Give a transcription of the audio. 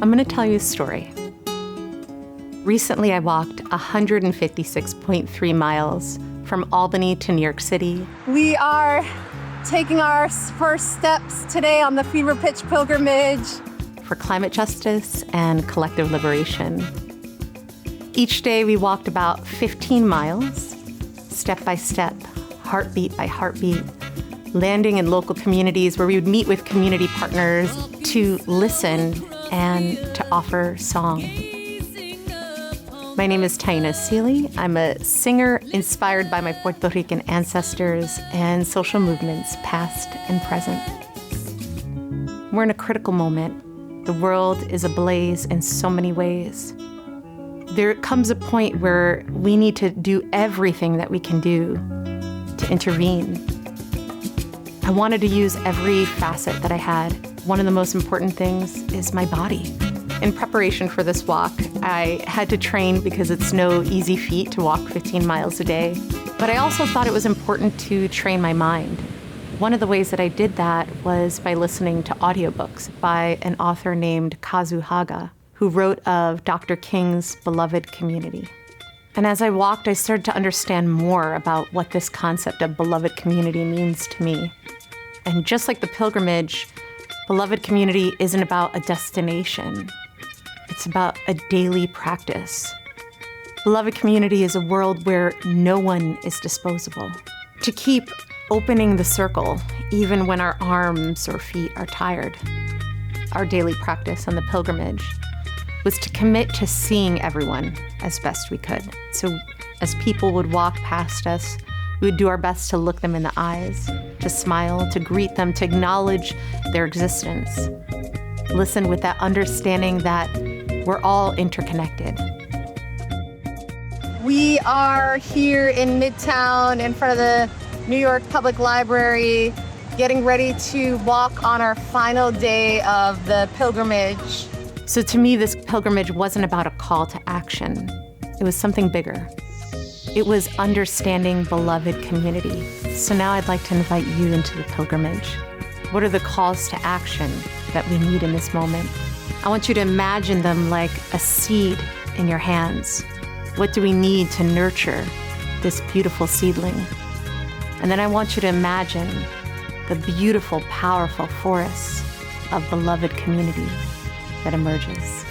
I'm going to tell you a story. Recently, I walked 156.3 miles from Albany to New York City. We are taking our first steps today on the Fever Pitch pilgrimage for climate justice and collective liberation. Each day, we walked about 15 miles, step by step, heartbeat by heartbeat, landing in local communities where we would meet with community partners to listen and to offer song. My name is Taína Asili. I'm a singer inspired by my Puerto Rican ancestors and social movements, past and present. We're in a critical moment. The world is ablaze in so many ways. There comes a point where we need to do everything that we can do to intervene. I wanted to use every facet that I had. One of the most important things is my body. In preparation for this walk, I had to train because it's no easy feat to walk 15 miles a day. But I also thought it was important to train my mind. One of the ways that I did that was by listening to audiobooks by an author named Kazu Haga, who wrote of Dr. King's beloved community. And as I walked, I started to understand more about what this concept of beloved community means to me. And just like the pilgrimage, beloved community isn't about a destination. It's about a daily practice. Beloved community is a world where no one is disposable. To keep opening the circle, even when our arms or feet are tired. Our daily practice on the pilgrimage was to commit to seeing everyone as best we could. So as people would walk past us, we would do our best to look them in the eyes, to smile, to greet them, to acknowledge their existence. Listen with that understanding that we're all interconnected. We are here in Midtown in front of the New York Public Library, getting ready to walk on our final day of the pilgrimage. So to me, this pilgrimage wasn't about a call to action. It was something bigger. It was understanding beloved community. So now I'd like to invite you into the pilgrimage. What are the calls to action that we need in this moment? I want you to imagine them like a seed in your hands. What do we need to nurture this beautiful seedling? And then I want you to imagine the beautiful, powerful forests of beloved community that emerges.